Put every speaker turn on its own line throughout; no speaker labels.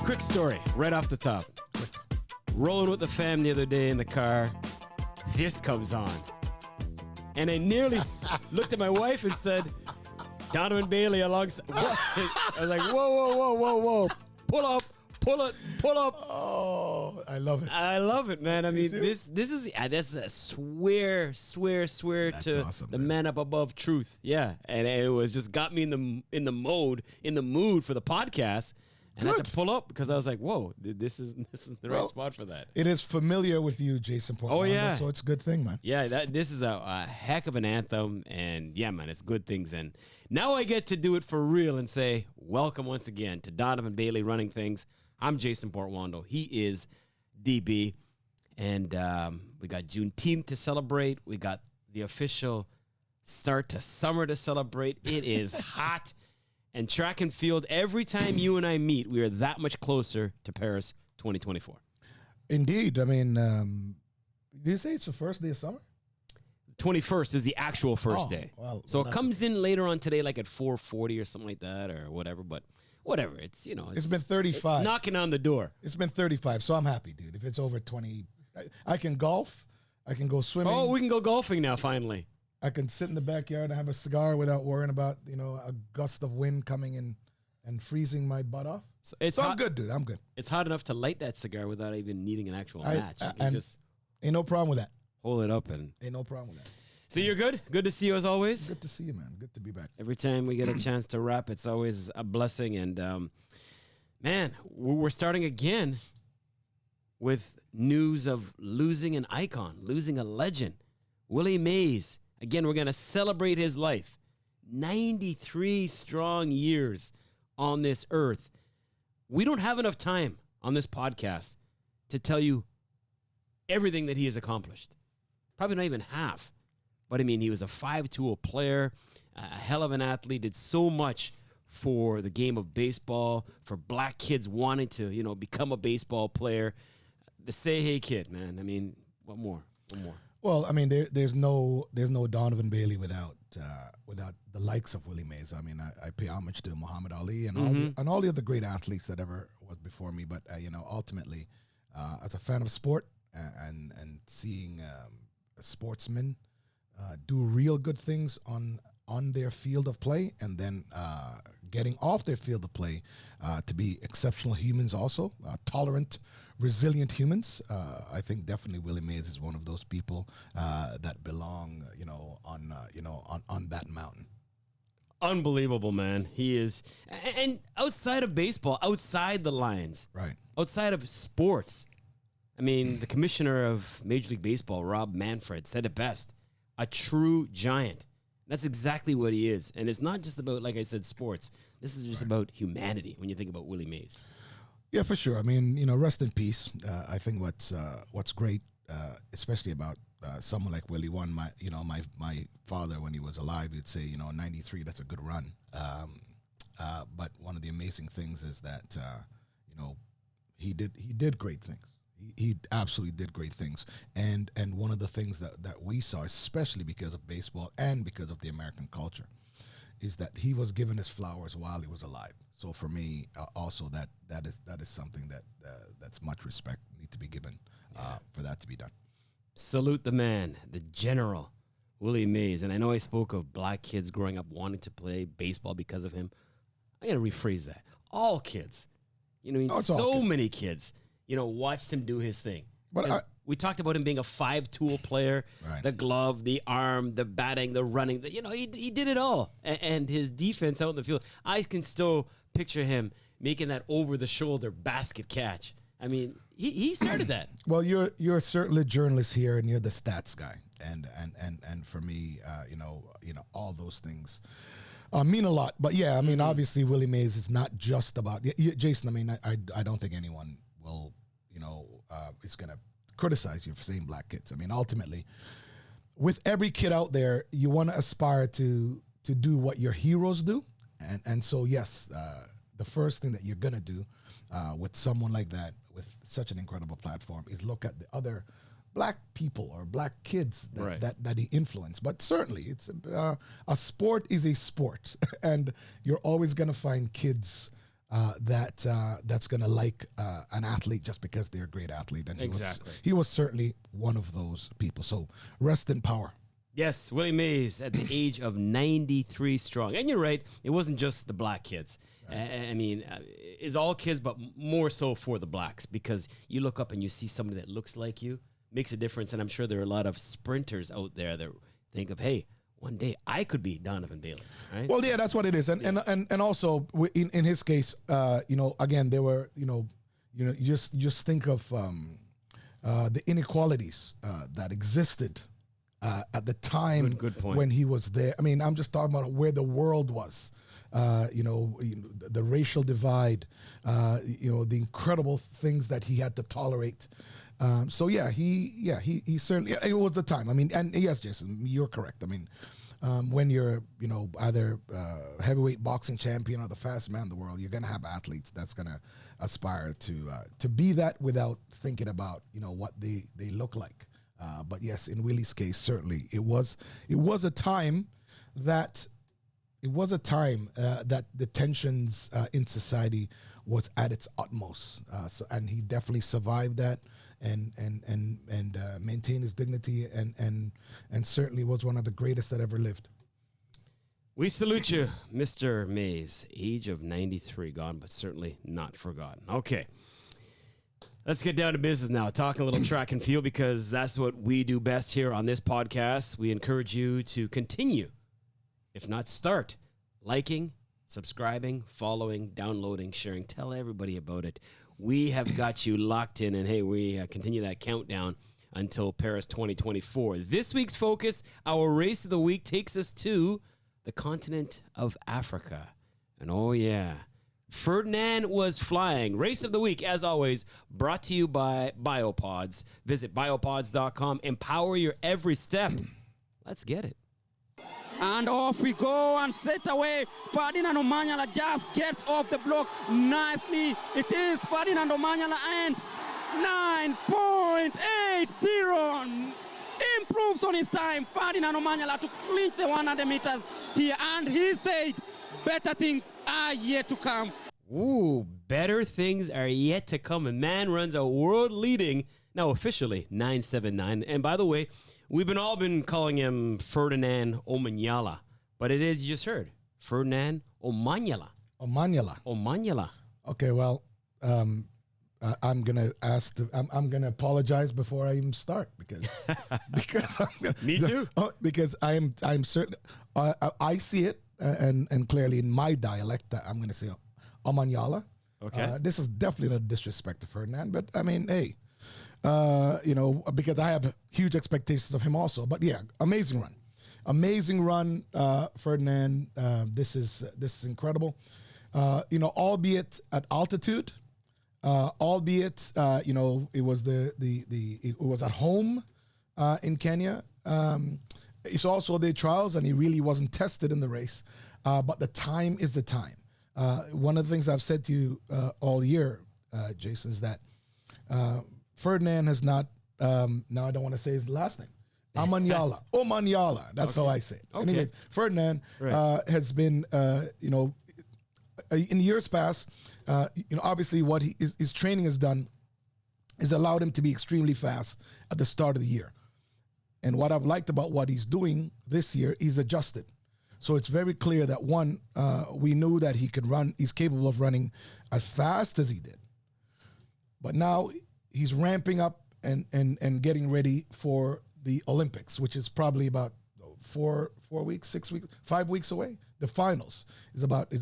Quick story, right off the top. Rolling with the fam the other day in the car. This comes on. And I nearly looked at my wife and said, Donovan Bailey alongside. What? I was like, whoa. Pull up.
Oh, I love it.
I love it, man. I mean, this is a swear
That's
to
awesome,
the
man.
man up above truth. Yeah, and it was just got me in the mood for the podcast, and I had
Good.
to pull up because I was like, whoa, this is the right spot for that.
It is familiar with you, Jason Portuondo.
Oh, yeah.
So it's a good thing, man.
Yeah, this is a heck of an anthem, and yeah, man, it's good things. And now I get to do it for real and say, welcome once again to Donovan Bailey Running Things. I'm Jason Portuondo. He is DB. And we got Juneteenth to celebrate. We got the official start to summer to celebrate. It is hot. And track and field, every time you and I meet, we are that much closer to Paris 2024.
Indeed. I mean, did you say it's the first day of summer?
21st is the actual first
Oh,
day.
well,
so it
that's
comes in later on today, like at 4:40 or something like that, or whatever. But whatever, it's
It's been 35.
It's knocking on the door.
It's been 35, so I'm happy, dude. If it's over 20, I can golf. I can go swimming.
Oh, we can go golfing now, finally.
I can sit in the backyard and have a cigar without worrying about, a gust of wind coming in and freezing my butt off.
So it's
So I'm
hot,
good, dude. I'm good.
It's hot enough to light that cigar without even needing an actual match. You can
and
just
ain't no problem with that.
hold it up and.
Ain't no problem with that.
So you're good? Good to see you as always.
Good to see you, man. Good to be back.
Every time we get a chance to rap, it's always a blessing. And man, we're starting again with news of losing an icon, losing a legend. Willie Mays. Again, we're going to celebrate his life. 93 strong years on this earth. We don't have enough time on this podcast to tell you everything that he has accomplished. Probably not even half. But I mean, he was a 5-tool player, a hell of an athlete, did so much for the game of baseball, for black kids wanting to, become a baseball player. The say hey kid, man. I mean, what more? What more?
Well, I mean, there's no Donovan Bailey without the likes of Willie Mays. I mean, I pay homage to Muhammad Ali and all the other great athletes that ever was before me. But ultimately, as a fan of sport and seeing sportsmen do real good things on their field of play, and then getting off their field of play to be exceptional humans, also tolerant, resilient humans. I think definitely Willie Mays is one of those people that belong, on that mountain.
Unbelievable, man. He is. And outside of baseball, outside the lines,
Right.
outside of sports, I mean, the commissioner of Major League Baseball, Rob Manfred, said it best. A true giant. That's exactly what he is. And it's not just about, like I said, sports. This is just about humanity when you think about Willie Mays.
Yeah, for sure. I mean, rest in peace. I think what's great, especially about someone like Willie, my father, when he was alive, he'd say, 93, that's a good run. But one of the amazing things is that, he did great things. He absolutely did great things. And one of the things that we saw, especially because of baseball and because of the American culture, is that he was given his flowers while he was alive. So for me, also that is something that's much respect need to be given for that to be done.
Salute the man, the general, Willie Mays. And I know I spoke of black kids growing up wanting to play baseball because of him. I'm going to rephrase that. All kids. So many kids, watched him do his thing.
But
we talked about him being a 5-tool player,
Right.
The glove, the arm, the batting, the running. He did it all. And his defense out in the field, I can still picture him making that over-the-shoulder basket catch. I mean, he started that.
Well, you're certainly a journalist here, and you're the stats guy, and for me, all those things mean a lot. But yeah, I mean, obviously, Willie Mays is not just about Jason. I mean, I don't think anyone will, is going to criticize you for saying black kids. I mean, ultimately, with every kid out there, you want to aspire to do what your heroes do, and so yes, the first thing that you're going to do with someone like that, with such an incredible platform, is look at the other black people or black kids that he influenced. But certainly, it's a sport is a sport, and you're always going to find kids that's going to like an athlete just because they're a great athlete. And
Exactly.
he was certainly one of those people. So rest in power.
Yes, Willie Mays at the age of 93 strong. And you're right, it wasn't just the black kids. I mean, it's all kids, but more so for the blacks, because you look up and you see somebody that looks like you, makes a difference. And I'm sure there are a lot of sprinters out there that think of, hey, one day I could be Donovan Bailey, right?
Well, yeah, that's what it is. And also in his case, again, there were, you just think of the inequalities that existed at the time
Good point.
when he was there. I mean, I'm just talking about where the world was. The racial divide, the incredible things that he had to tolerate. So he certainly, it was the time. I mean, and yes, Jason, you're correct. I mean, when you're, either heavyweight boxing champion or the fastest man in the world, you're going to have athletes that's going to aspire to be that without thinking about, what they look like. But yes, in Willie's case, certainly it was a time that the tensions in society was at its utmost. And he definitely survived that and maintained his dignity and certainly was one of the greatest that ever lived.
We salute you, Mr. Mays, age of 93, gone, but certainly not forgotten. Okay. Let's get down to business now. Talking a little track and field, because that's what we do best here on this podcast. We encourage you to continue, if not start, liking, subscribing, following, downloading, sharing. Tell everybody about it. We have got you locked in, and hey, we continue that countdown until Paris 2024. This week's focus, our race of the week, takes us to the continent of Africa. And oh yeah, Ferdinand was flying. Race of the week, as always, brought to you by Biopods. Visit biopods.com. Empower your every step. Let's get it.
And off we go, and straight away, Ferdinand Omanyala just gets off the block nicely. It is Ferdinand Omanyala, and 9.80 improves on his time. Ferdinand Omanyala to clinch the 100 meters here, and he said better things are yet to come.
Ooh, better things are yet to come. A man runs a world-leading, now officially, 9.79. And by the way, we've all been calling him Ferdinand Omanyala, but it is, you just heard, Ferdinand Omanyala. Omanyala.
Okay, well, I'm gonna I'm gonna apologize before I even start because
Me too.
Because I'm certain I see it and clearly in my dialect I'm gonna say Omanyala.
Okay.
This is definitely not disrespect to Ferdinand, but I mean, hey. Because I have huge expectations of him also. But yeah, amazing run, Ferdinand. This is incredible. Albeit at altitude, it was it was at home in Kenya. It's also the trials, and he really wasn't tested in the race. But the time is the time. One of the things I've said to you all year, Jason, is that. Ferdinand has not, now I don't want to say his last name, Omanyala. That's how I say it.
Okay.
Anyways, Ferdinand has been, in years past, obviously what his training has done is allowed him to be extremely fast at the start of the year. And what I've liked about what he's doing this year, he's adjusted. So it's very clear that one, we knew that he could run, he's capable of running as fast as he did. But now he's ramping up and getting ready for the Olympics, which is probably about 4 weeks, 6 weeks, 5 weeks away. The finals is about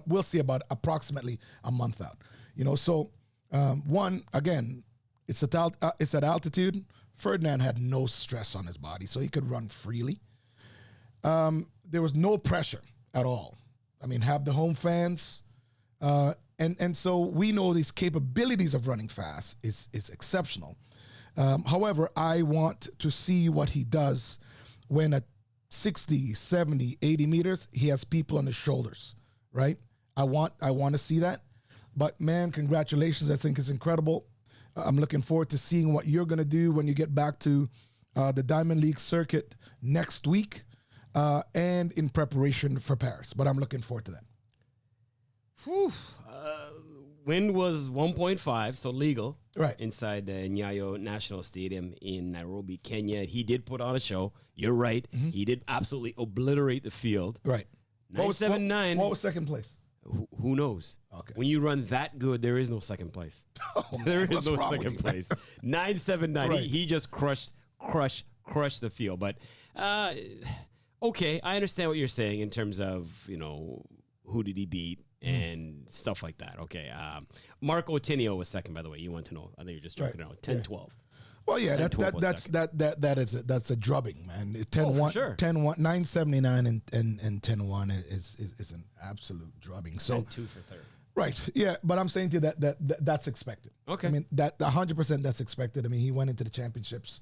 we'll see about approximately a month out. So one again, it's at altitude. Ferdinand had no stress on his body, so he could run freely. There was no pressure at all. I mean, have the home fans. And so we know these capabilities of running fast is exceptional. However, I want to see what he does when at 60, 70, 80 meters, he has people on his shoulders, right? I want to see that. But man, congratulations. I think it's incredible. I'm looking forward to seeing what you're going to do when you get back to the Diamond League circuit next week and in preparation for Paris. But I'm looking forward to that.
Whew. wind was 1.5, so legal.
Right.
Inside the Nyayo National Stadium in Nairobi, Kenya. He did put on a show. You're right. He did absolutely obliterate the field.
Right.
979.
What was second place?
Who knows?
Okay.
When you run that good, there is no second place. There is no second place. 979.
Right.
He just crushed the field. But okay, I understand what you're saying in terms of, who did he beat and stuff like that. Okay. Mark Otinio was second, by the way. You want to know. I think you're just joking around. 10-12.
Well, yeah, that's a drubbing, man. 10-1,
sure.
10-1, 979 and 10-1 is an absolute drubbing. So
2 for third.
Right, yeah, but I'm saying to you that's expected.
Okay.
I mean, that 100% that's expected. I mean, he went into the championships,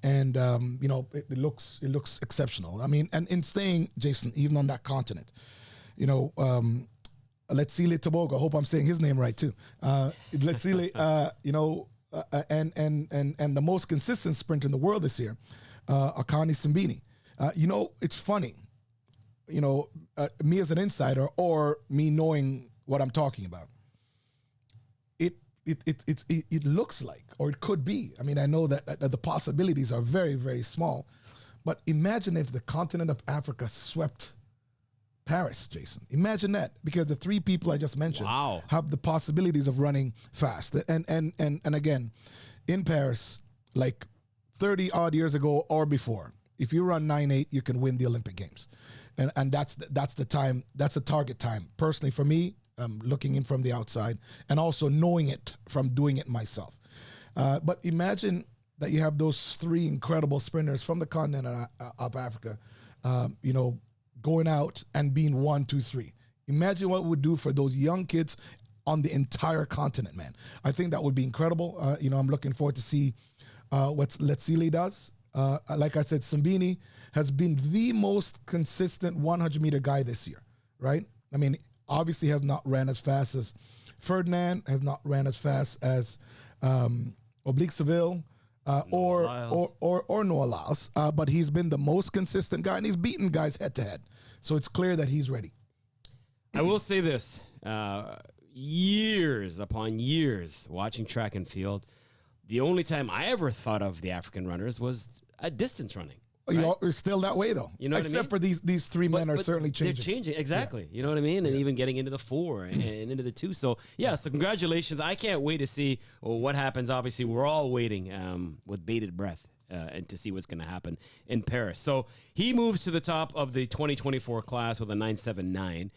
and it looks exceptional. I mean, and in staying, Jason, even on that continent, Letsile Tobogo. I hope I'm saying his name right too. Letsile, and the most consistent sprinter in the world this year, Akani Simbini. It's funny, me as an insider or me knowing what I'm talking about. It looks like, or it could be. I mean, I know that the possibilities are very, very small, but imagine if the continent of Africa swept Paris, Jason. Imagine that, because the three people I just mentioned have the possibilities of running fast. And again, in Paris, like 30 odd years ago or before, if you run 9.8, you can win the Olympic Games. And that's the time, that's the target time. Personally, for me, looking in from the outside and also knowing it from doing it myself. But imagine that you have those three incredible sprinters from the continent of Africa, going out and being 1, 2, 3. Imagine what it would do for those young kids on the entire continent, man. I think that would be incredible. I'm looking forward to see what Letsile does. Like I said, Simbini has been the most consistent 100-meter guy this year, right? I mean, obviously has not ran as fast as Ferdinand, has not ran as fast as Oblique Seville, or Noah Lyles, but he's been the most consistent guy, and he's beaten guys head-to-head. So it's clear that he's ready.
I will say this, years upon years watching track and field, the only time I ever thought of the African runners was at distance running.
Right? You're still that way, though.
You know
Except
what I mean?
for these three men are certainly changing.
They're changing, exactly. Yeah. You know what I mean? And even getting into the 4 and into the 2. So, so congratulations. I can't wait to see what happens. Obviously, we're all waiting with bated breath and to see what's going to happen in Paris. So he moves to the top of the 2024 class with a 9.79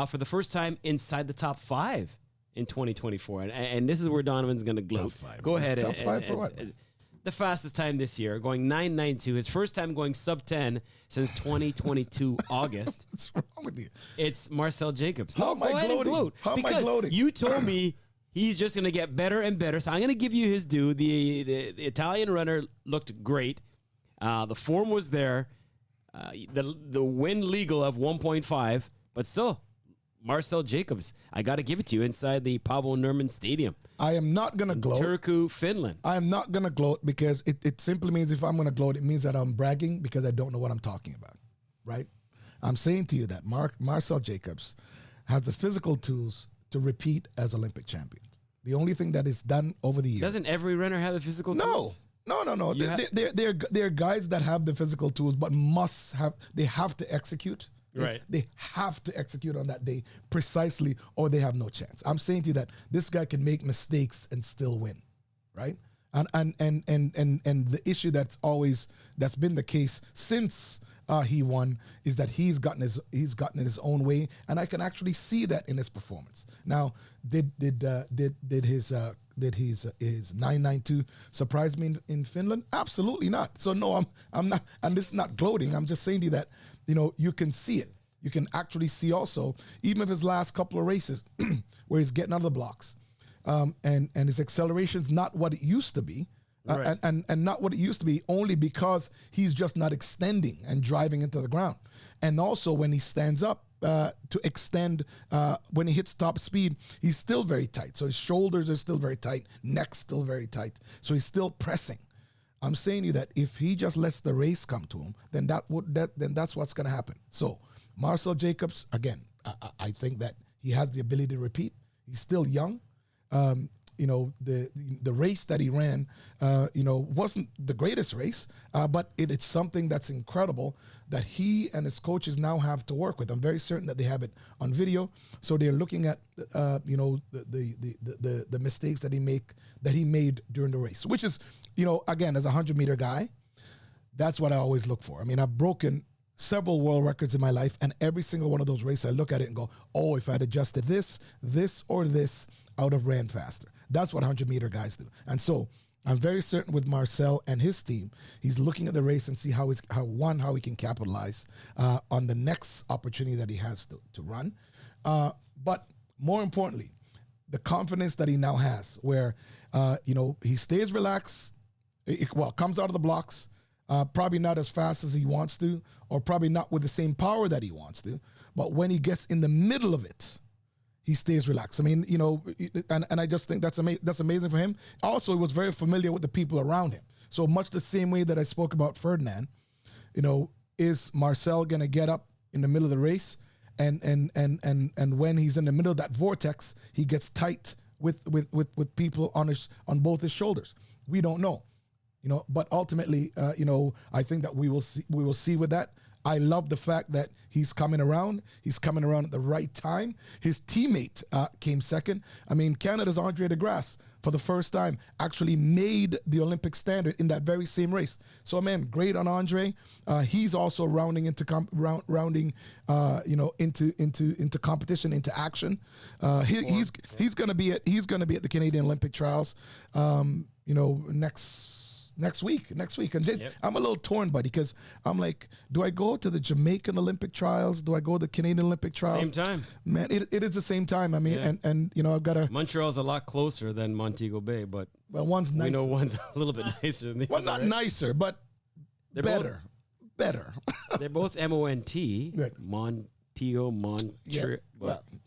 for the first time inside the top 5 in 2024. And this is where Donovan's going to gloat.
Top 5.
Go ahead.
Top 5 for what?
The fastest time this year, going 9.92. His first time going sub 10 since 2022 August.
What's wrong with you?
It's Marcell Jacobs.
How am I gloating? How am I gloating?
You told me he's just going to get better and better. So I'm going to give you his due. The Italian runner looked great. The form was there. The win legal of 1.5, but still, Marcell Jacobs. I got to give it to you inside the Paavo Nurmi Stadium.
I am not going to gloat.
Turku, Finland.
I am not going to gloat because it simply means if I'm going to gloat, it means that I'm bragging because I don't know what I'm talking about, right? I'm saying to you that Marcell Jacobs has the physical tools to repeat as Olympic champion. The only thing that is done over the years.
Doesn't every runner have the physical tools?
No. They're guys that have the physical tools, but they have to execute.
Right.
They have to execute on that day precisely, or they have no chance. I'm saying to you that this guy can make mistakes and still win, right? And the issue that's been the case since he won is that he's gotten in his own way, and I can actually see that in his performance. Now, did his 9.92 surprise me in Finland? Absolutely not. So no, I'm not, and this is not gloating. I'm just saying to you that you can see it. You can actually see also, even if his last couple of races where he's getting out of the blocks, and his acceleration's not what it used to be,
right.
and not what it used to be only because he's just not extending and driving into the ground. And also when he stands up to extend, when he hits top speed, he's still very tight. So his shoulders are still very tight, neck's still very tight. So he's still pressing. I'm saying to you that if he just lets the race come to him, then that's what's going to happen. So Marcell Jacobs, again, I think that he has the ability to repeat. He's still young. The race that he ran, wasn't the greatest race, but it's something that's incredible that he and his coaches now have to work with. I'm very certain that they have it on video, so they're looking at the mistakes that he made during the race, which is, again, as a 100-meter guy, that's what I always look for. I mean, I've broken several world records in my life, and every single one of those races, I look at it and go, oh, if I had adjusted this, or this, I would have ran faster. That's what 100-meter guys do. And so I'm very certain with Marcel and his team, he's looking at the race and see how he can capitalize on the next opportunity that he has to run. But more importantly, the confidence that he now has, where he stays relaxed, comes out of the blocks, probably not as fast as he wants to, or probably not with the same power that he wants to, but when he gets in the middle of it, he stays relaxed. I mean, and I just think that's amazing for him. Also, he was very familiar with the people around him. So much the same way that I spoke about Ferdinand, is Marcel going to get up in the middle of the race, and when he's in the middle of that vortex, he gets tight with people on both his shoulders. We don't know, but ultimately, I think that we will see with that. I love the fact that he's coming around. He's coming around at the right time. His teammate came second. I mean, Canada's Andre de Grasse, for the first time, actually made the Olympic standard in that very same race. So, man, great on Andre. He's also rounding into competition, into action. He's going to be at the Canadian Olympic Trials. Next week. And I'm a little torn, buddy, because I'm like, do I go to the Jamaican Olympic Trials? Do I go to the Canadian Olympic Trials?
Same time.
Man, it is the same time. I mean, and I've got to...
Montreal's a lot closer than Montego Bay, but...
Well, one's nicer.
We know one's a little bit nicer than the
well,
other.
Well, not
right?
nicer, but
They're
better. Better.
They're both M-O-N-T.
Right.
Montego, Montreal.
Yeah.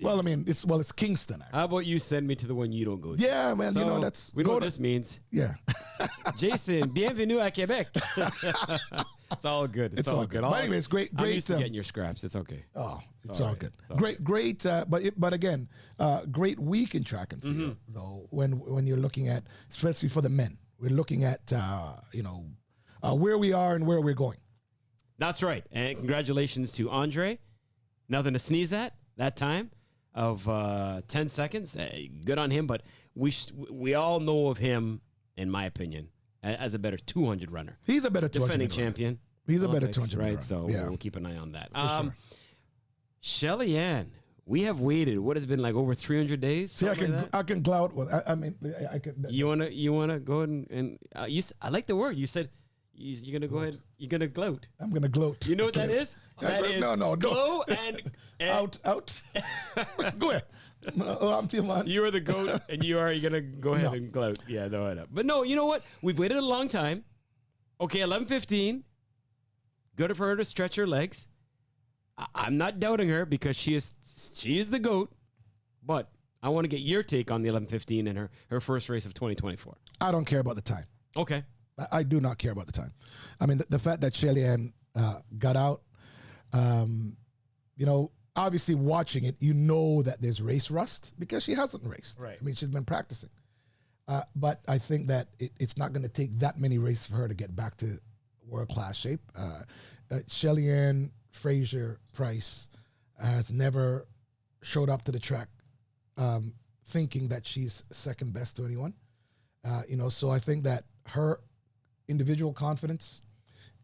Well, I mean, it's Kingston. Actually.
How about you send me to the one you don't go to?
Yeah, man.
So,
that's...
We know what this means.
Yeah.
Jason, bienvenue à Québec. It's all good. It's all good.
But anyway, it's great.
I'm used to getting your scraps. It's okay.
Oh, it's all good.
It's all
Great. But again, great week in track and field, though, when you're looking at, especially for the men, we're looking at, where we are and where we're going.
That's right. And congratulations to Andre. Nothing to sneeze at that time of 10 seconds. Good on him. But we all know of him, in my opinion, as a better 200 runner.
He's a better 200
defending champion.
He's a better 200
right?
runner.
So
yeah.
we'll keep an eye on that.
For sure.
Shelly-Ann, we have waited. What has it been, like over 300 days?
See, I can gloat. I mean, I can.
You wanna go ahead and I like the word you said. You're gonna go ahead. You're gonna gloat.
I'm gonna gloat.
You know what that is? That is
no.
Glow and
out. Go ahead. I'm too much.
You are the goat, and you're gonna go ahead and gloat. Yeah, no, I know. But no, you know what? We've waited a long time. Okay, 11:15. Good for her to stretch her legs. I'm not doubting her because she is the goat. But I want to get your take on the 11:15 and her first race of 2024.
I don't care about the time.
Okay.
I do not care about the time. I mean, the fact that Shelly-Ann got out, obviously watching it, you know that there's race rust because she hasn't raced.
Right.
I mean, she's been practicing. But I think that it's not going to take that many races for her to get back to world-class shape. Shelly-Ann Fraser-Pryce has never showed up to the track thinking that she's second best to anyone. So I think that her individual confidence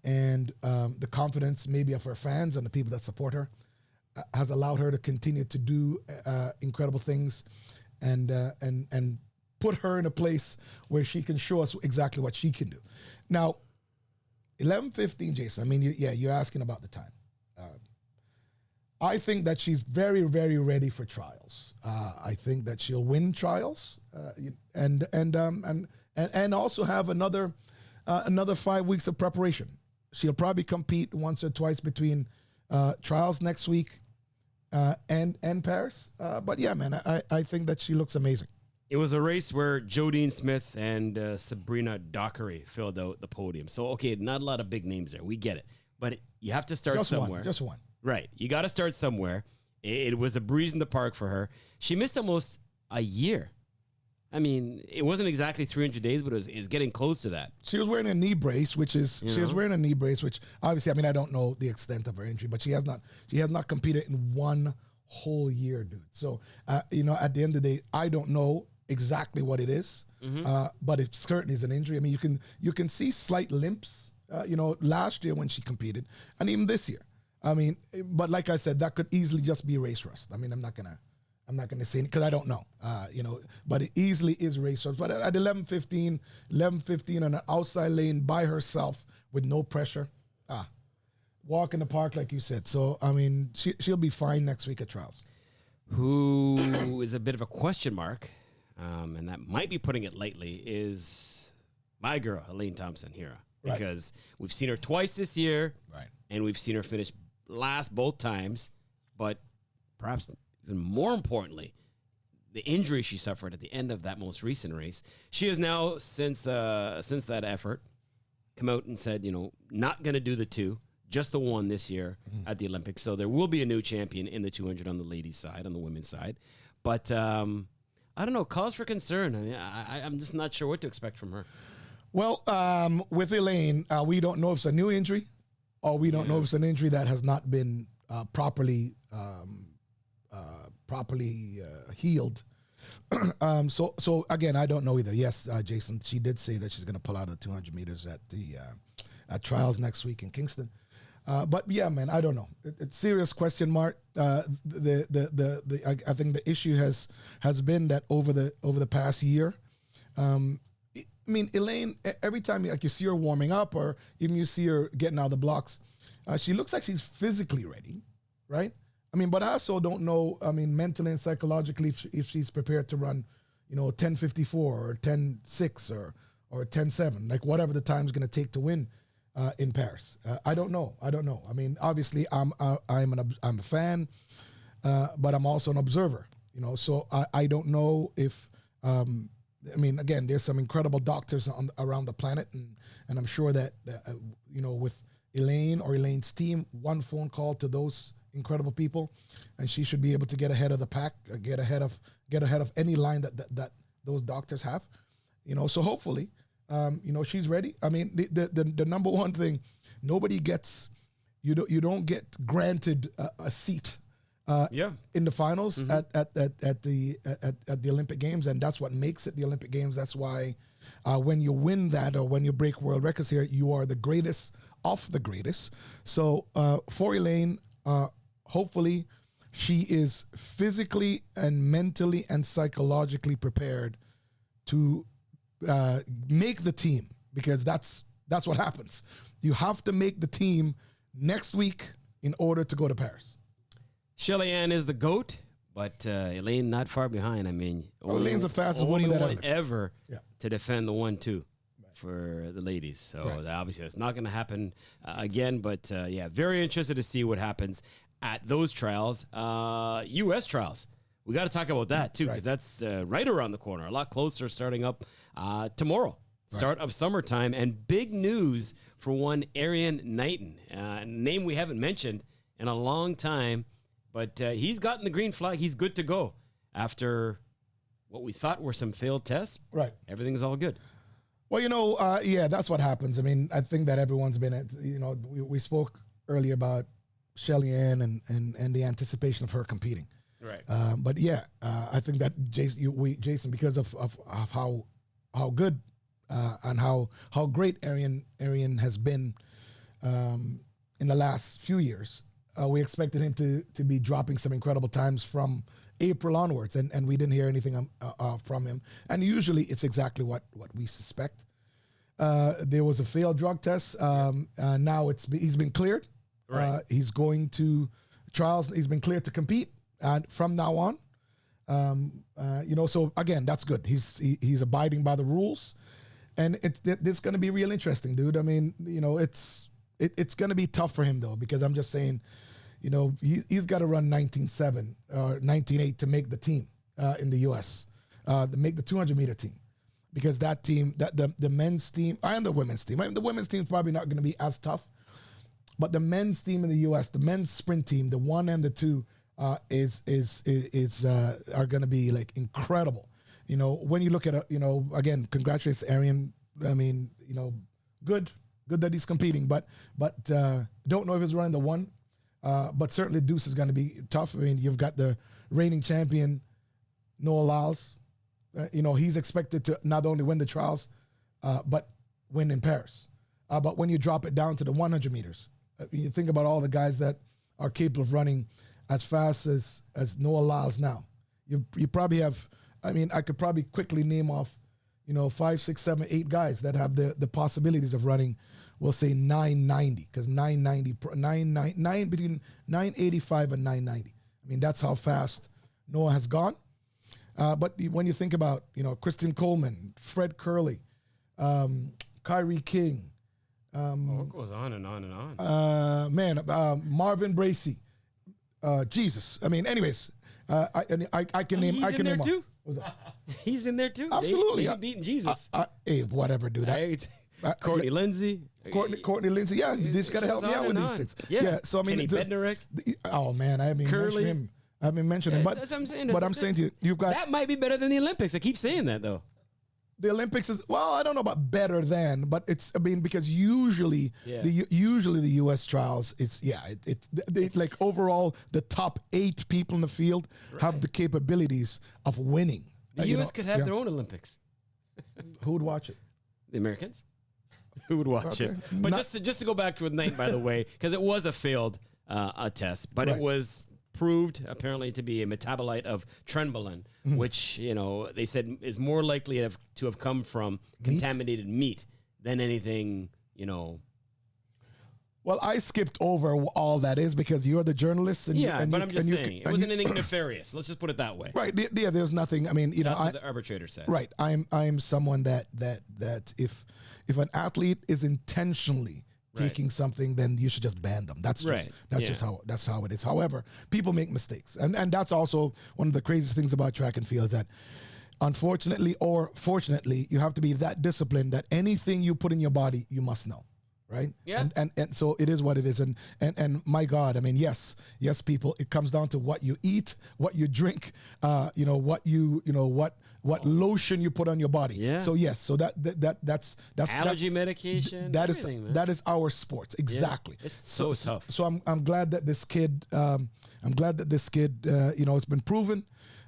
and the confidence maybe of her fans and the people that support her has allowed her to continue to do incredible things and put her in a place where she can show us exactly what she can do. Now, 11:15, Jason, I mean, you're asking about the time. I think that she's very, very ready for trials. I think that she'll win trials and also have another 5 weeks of preparation. She'll probably compete once or twice between trials next week and Paris. But yeah, man, I think that she looks amazing.
It was a race where Jodine Smith and Sabrina Dockery filled out the podium. So, okay, not a lot of big names there. We get it. But you have to start somewhere.
Just one.
Right. You got to start somewhere. It was a breeze in the park for her. She missed almost a year. I mean, it wasn't exactly 300 days, but it was getting close to that.
She was wearing a knee brace, which obviously, I mean, I don't know the extent of her injury, but she has not competed in one whole year, dude. So, at the end of the day, I don't know exactly what it is, but it certainly is an injury. I mean, you can see slight limps, last year when she competed, and even this year. I mean, but like I said, that could easily just be race rust. I mean, I'm not gonna say it because I don't know, but it easily is race rust. But at 11:15 on an outside lane by herself with no pressure, walk in the park like you said. So I mean, she'll be fine next week at trials.
Who is a bit of a question mark, and that might be putting it lightly, is my girl Elaine Thompson-Herah, because we've seen her twice this year,
right?
And we've seen her finish last both times, but perhaps even more importantly, the injury she suffered at the end of that most recent race. She has now, since that effort, come out and said, not going to do the 2, just the 1 this year at the Olympics. So there will be a new champion in the 200 on the ladies' side, on the women's side. But I don't know, cause for concern. I mean, I'm just not sure what to expect from her.
Well, with Elaine, we don't know if it's a new injury, or we don't know if it's an injury that has not been properly healed. So again, I don't know either. Yes, Jason, she did say that she's going to pull out of the 200 meters at trials next week in Kingston. But yeah, man, I don't know. It's serious question mark. I think the issue has been that over the past year. I mean, Elaine, every time you see her warming up, or even you see her getting out of the blocks, she looks like she's physically ready, right? I mean, but I also don't know, I mean, mentally and psychologically, if she's prepared to run, 10:54 or 10:06 or 10:07, like whatever the time's going to take to win in Paris. I don't know. I mean, obviously, I'm a fan, but I'm also an observer. So I don't know if. I mean, again, there's some incredible doctors around the planet, and I'm sure that with Elaine or Elaine's team, one phone call to those incredible people, and she should be able to get ahead of the pack, get ahead of any line that those doctors have. So hopefully, she's ready. I mean, the number one thing, nobody gets, you don't get granted a seat. In the finals at the Olympic Games, and that's what makes it the Olympic Games. That's why when you win that, or when you break world records here, you are the greatest of the greatest. So for Elaine, hopefully she is physically and mentally and psychologically prepared to make the team, because that's what happens. You have to make the team next week in order to go to Paris.
Shelly-Ann is the GOAT, but Elaine not far behind. I mean,
Elaine's the fastest woman
ever to defend the 1-2 for the ladies. So obviously that's not going to happen again. But very interested to see what happens at those trials. US trials. We got to talk about that too, because that's right around the corner, a lot closer, starting up tomorrow. Start of summertime, and big news for one Erriyon Knighton, a name we haven't mentioned in a long time. But he's gotten the green flag. He's good to go after what we thought were some failed tests.
Right.
Everything's all good.
Well, that's what happens. I mean, I think that everyone's been, we spoke earlier about Shelly-Ann and the anticipation of her competing.
Right.
But I think that Jason, because of how good and how great Erriyon has been in the last few years. We expected him to be dropping some incredible times from April onwards, and we didn't hear anything from him. And usually it's exactly what we suspect. There was a failed drug test. Now he's been cleared.
Right.
He's going to trials. He's been cleared to compete, and from now on, so again, that's good. He's abiding by the rules, and it's going to be real interesting, dude. I mean, it's going to be tough for him though, because I'm just saying, he's got to run 19.7 or 19.8 to make the team in the U.S. To make the 200-meter team, because that team, the men's team and the women's team. I mean, the women's team is probably not going to be as tough, but the men's team in the U.S., the men's sprint team, the 1 and the 2, are going to be like incredible. You know, when you look at again, congratulations to Erriyon. I mean, good that he's competing, but don't know if he's running the one. But certainly Deuce is going to be tough. I mean, you've got the reigning champion Noah Lyles. He's expected to not only win the trials, but win in Paris. But when you drop it down to the 100 meters, you think about all the guys that are capable of running as fast as Noah Lyles now. You probably have, I mean, I could probably quickly name off, 5, 6, 7, 8 guys that have the possibilities of running, we'll say 990, because 990, between 985 and 990. I mean, that's how fast Noah has gone. But when you think about, Kristen Coleman, Fred Curley, Kyrie King.
It goes on and on and on.
Marvin Bracey. Jesus. I mean, anyways, I can name. I can name
too. He's in there too.
Absolutely.
They beating Jesus.
Hey, whatever, dude.
Courtney Lindsay.
Courtney Lindsay. Yeah, you just gotta help me out with these things. Yeah. So I mean,
Kenny Bednarek.
Oh man, I haven't mentioned him. I haven't mentioned him. But
that's what I'm saying.
But I'm saying to you, you've got
that might be better than the Olympics. I keep saying that though.
The Olympics is, well, I don't know about better than, but it's, I mean, because usually the U.S. trials, it's like overall the top 8 people in the field have the capabilities of winning.
The U.S. could have their own Olympics.
Who would watch it?
The Americans. Who would watch it? But just to go back with Knight, by the way, because it was a failed test, but it was proved apparently to be a metabolite of trenbolone, which they said is more likely to have come from contaminated meat than anything.
Well, I skipped over all that is because you're the journalist. And
but I'm just saying it wasn't anything nefarious. Let's just put it that way.
Right? Yeah, there's nothing. I mean,
that's what the arbitrator said.
Right. I'm someone that if an athlete is intentionally taking something, then you should just ban them. That's just how it is. However, people make mistakes, and that's also one of the craziest things about track and field is that, unfortunately or fortunately, you have to be that disciplined that anything you put in your body, you must know, right?
Yeah.
And so it is what it is. And my God, I mean, yes, people. It comes down to what you eat, what you drink, what lotion you put on your body.
Yeah.
So yes, so that's
allergy medication.
That is our sport. Exactly.
Yeah. It's so tough.
So I'm glad that this kid. It's been proven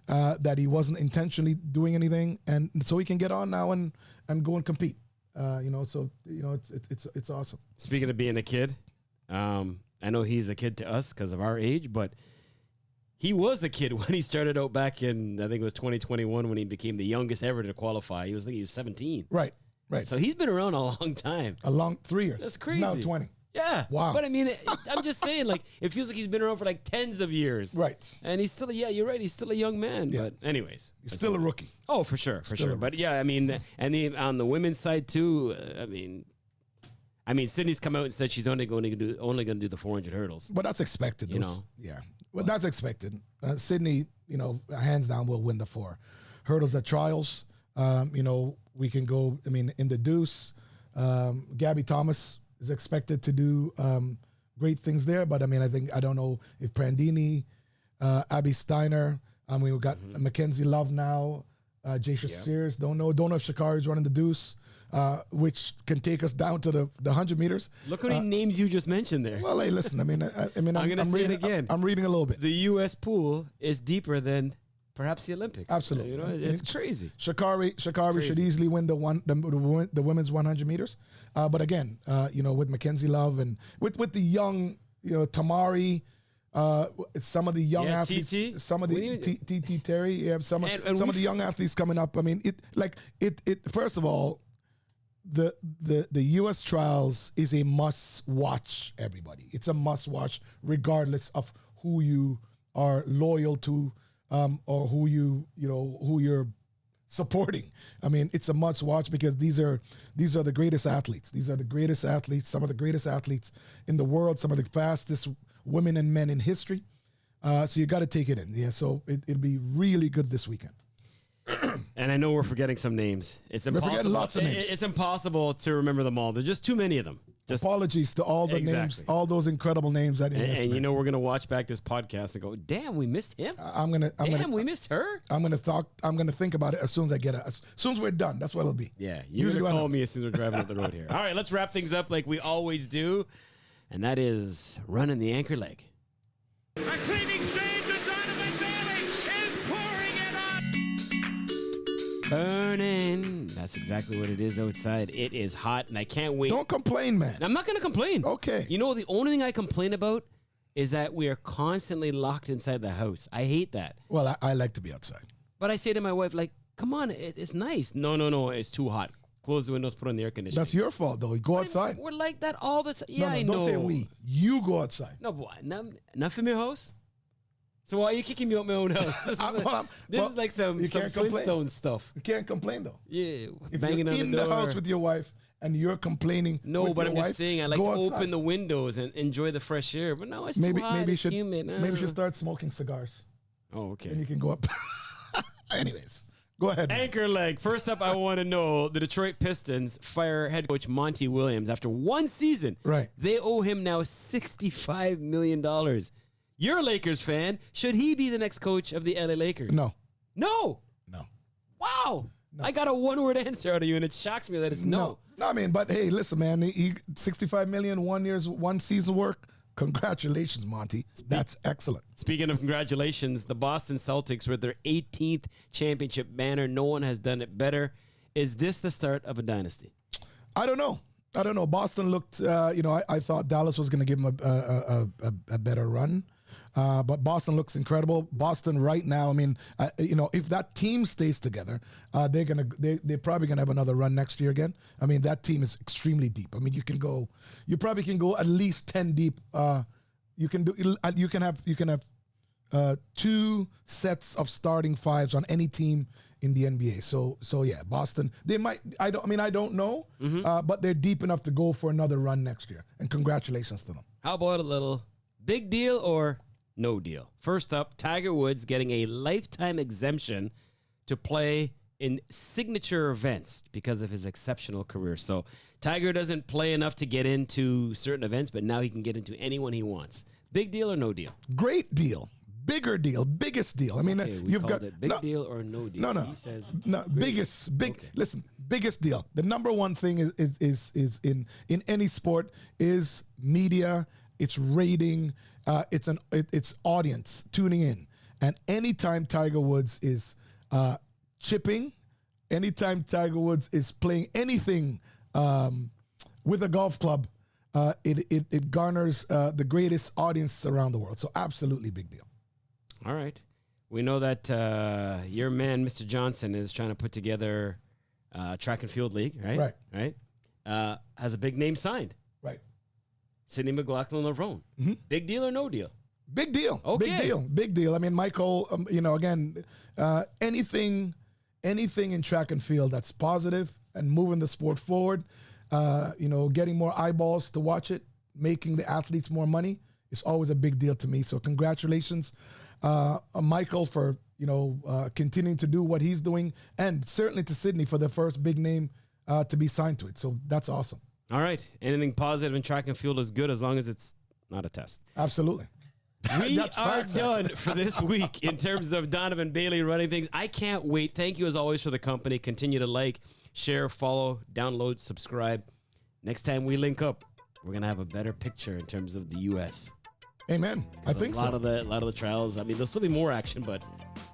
that he wasn't intentionally doing anything, and so he can get on now and go and compete. It's awesome.
Speaking of being a kid, I know he's a kid to us because of our age, but he was a kid when he started out back in, I think it was 2021 when he became the youngest ever to qualify. He was 17.
Right.
So he's been around a long time.
3 years.
That's crazy.
He's now 20.
Yeah.
Wow.
But I mean, I'm just saying, like, it feels like he's been around for like tens of years.
Right.
And he's still, you're right. He's still a young man. Yeah. But anyways.
He's still a rookie.
Oh, for sure. But yeah, I mean, and on the women's side too, I mean, Sydney's come out and said she's only going to do the 400 hurdles.
But that's expected. Yeah. Well, that's expected. Sydney, hands down will win the 4 hurdles at trials. We can go, I mean, in the deuce, Gabby Thomas is expected to do great things there. But I mean, I don't know if Prandini, Abby Steiner, we've got Mackenzie Love now, Jaisha Sears, don't know if Sha'Carri's running the deuce, which can take us down to the 100 meters.
Look how many names you just mentioned there.
Well, hey, listen, I'm going to
say it again.
I'm reading a little bit.
The U.S. pool is deeper than perhaps the Olympics.
Absolutely.
It's crazy.
Sha'Carri should easily win the women's 100 meters. But again, with Mackenzie Love and with the young, Tamari, some of the young athletes,
TT?
some of the TT Terry, you have some of the young athletes coming up. I mean, first of all, the U.S. trials is a must-watch, everybody. It's a must-watch regardless of who you are loyal to or who you're supporting. I mean, it's a must-watch because these are the greatest athletes. These are the greatest athletes, some of the greatest athletes in the world, some of the fastest women and men in history. So you got to take it in. Yeah, so it'll be really good this weekend.
And I know we're forgetting some names. We're
forgetting lots of names.
It's impossible to remember them all. There's just too many of them.
Apologies to all the names, all those incredible names that you missed.
And you know, we're gonna watch back this podcast and go, "Damn, we missed him. We missed her."
I'm gonna think about it as soon as as soon as we're done. That's what it'll be.
Yeah, you're gonna call me as soon as we're driving up the road here. All right, let's wrap things up like we always do, and that is running the anchor leg.
A cleaning stream to Donovan Bailey is pouring it on.
Burning. That's exactly what it is outside. It is hot, and I can't wait.
Don't complain, man.
I'm not going to complain.
Okay.
You know, the only thing I complain about is that we are constantly locked inside the house. I hate that.
Well, I like to be outside.
But I say to my wife, like, come on, it's nice. No, it's too hot. Close the windows, put on the air conditioning.
That's your fault, though. You go outside.
We're like that all the time. Yeah, I know.
Don't say we. You go outside.
No, boy, not from your house. So why are you kicking me out my own house? This is like some Flintstone stuff.
You can't complain, though.
Yeah,
if
banging
you're
on
in
the door.
house with your wife and you're complaining.
No, but I'm just saying I like to open the windows and enjoy the fresh air. But no, it's too hot. It's humid.
Maybe you should start smoking cigars.
Oh, okay.
And you can go up. Anyways, go ahead.
Anchor leg. First up, I want to know the Detroit Pistons fire head coach Monty Williams after one season.
Right.
They owe him now $65 million. You're a Lakers fan. Should he be the next coach of the LA Lakers?
No.
No.
No.
Wow. No. I got a one-word answer out of you, and it shocks me that it's no.
No, I mean, but hey, listen, man. He $65 million, 1 year's one season work. Congratulations, Monty. That's excellent.
Speaking of congratulations, the Boston Celtics with their 18th championship banner. No one has done it better. Is this the start of a dynasty?
I don't know. Boston looked, I thought Dallas was going to give him a better run. But Boston looks incredible. Boston right now, I mean, if that team stays together, they're probably gonna have another run next year again. I mean, that team is extremely deep. I mean, you probably can go at least 10 deep. You can have 2 sets of starting fives on any team in the NBA. So yeah, Boston. They might. I don't know. But they're deep enough to go for another run next year. And congratulations to them.
How about a little big deal or no deal? First up, Tiger Woods getting a lifetime exemption to play in signature events because of his exceptional career. So Tiger doesn't play enough to get into certain events, but now he can get into anyone he wants. Big deal or no deal?
Great deal. Bigger deal. Biggest deal. I mean, you've got
it big deal or no deal.
No.
He says
biggest. Listen, biggest deal. The number one thing is in any sport is media. It's rating. It's audience tuning in. And anytime Tiger Woods is chipping, anytime Tiger Woods is playing anything with a golf club, it garners the greatest audience around the world. So absolutely big deal.
All right. We know that your man, Mr. Johnson, is trying to put together a track and field league, right?
Right.
Has a big name signed.
Right.
Sidney McLaughlin-Laverne.
Mm-hmm.
Big deal or no deal?
Big deal.
Okay.
Big deal. I mean, Michael, again, anything in track and field that's positive and moving the sport forward, getting more eyeballs to watch it, making the athletes more money is always a big deal to me. So congratulations, Michael, for, continuing to do what he's doing, and certainly to Sidney for the first big name to be signed to it. So that's awesome.
All right. Anything positive in track and field is good as long as it's not a test.
Absolutely.
We are done for this week in terms of Donovan Bailey Running Things. I can't wait. Thank you as always for the company. Continue to like, share, follow, download, subscribe. Next time we link up, we're going to have a better picture in terms of the U.S.
Amen. I think so.
A lot of the trials. I mean, there'll still be more action, but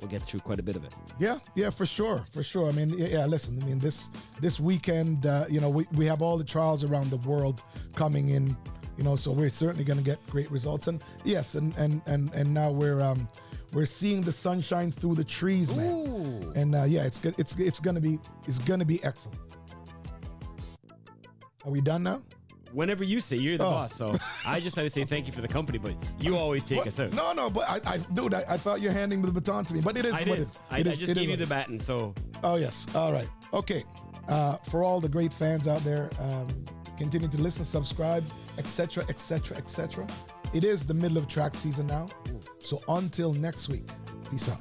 we'll get through quite a bit of it.
Yeah, for sure. I mean, listen, I mean, this weekend, we have all the trials around the world coming in, so we're certainly going to get great results. And yes, and now we're seeing the sunshine through the trees, man.
Ooh.
And it's good. It's going to be excellent. Are we done now?
Whenever you say, you're the boss. So I just had to say thank you for the company, but you always take us out.
No, but I thought you're handing the baton to me, but it is what it is.
I just gave you the baton, so.
Oh, yes. All right. Okay. For all the great fans out there, continue to listen, subscribe, etc. It is the middle of track season now. So until next week, peace out.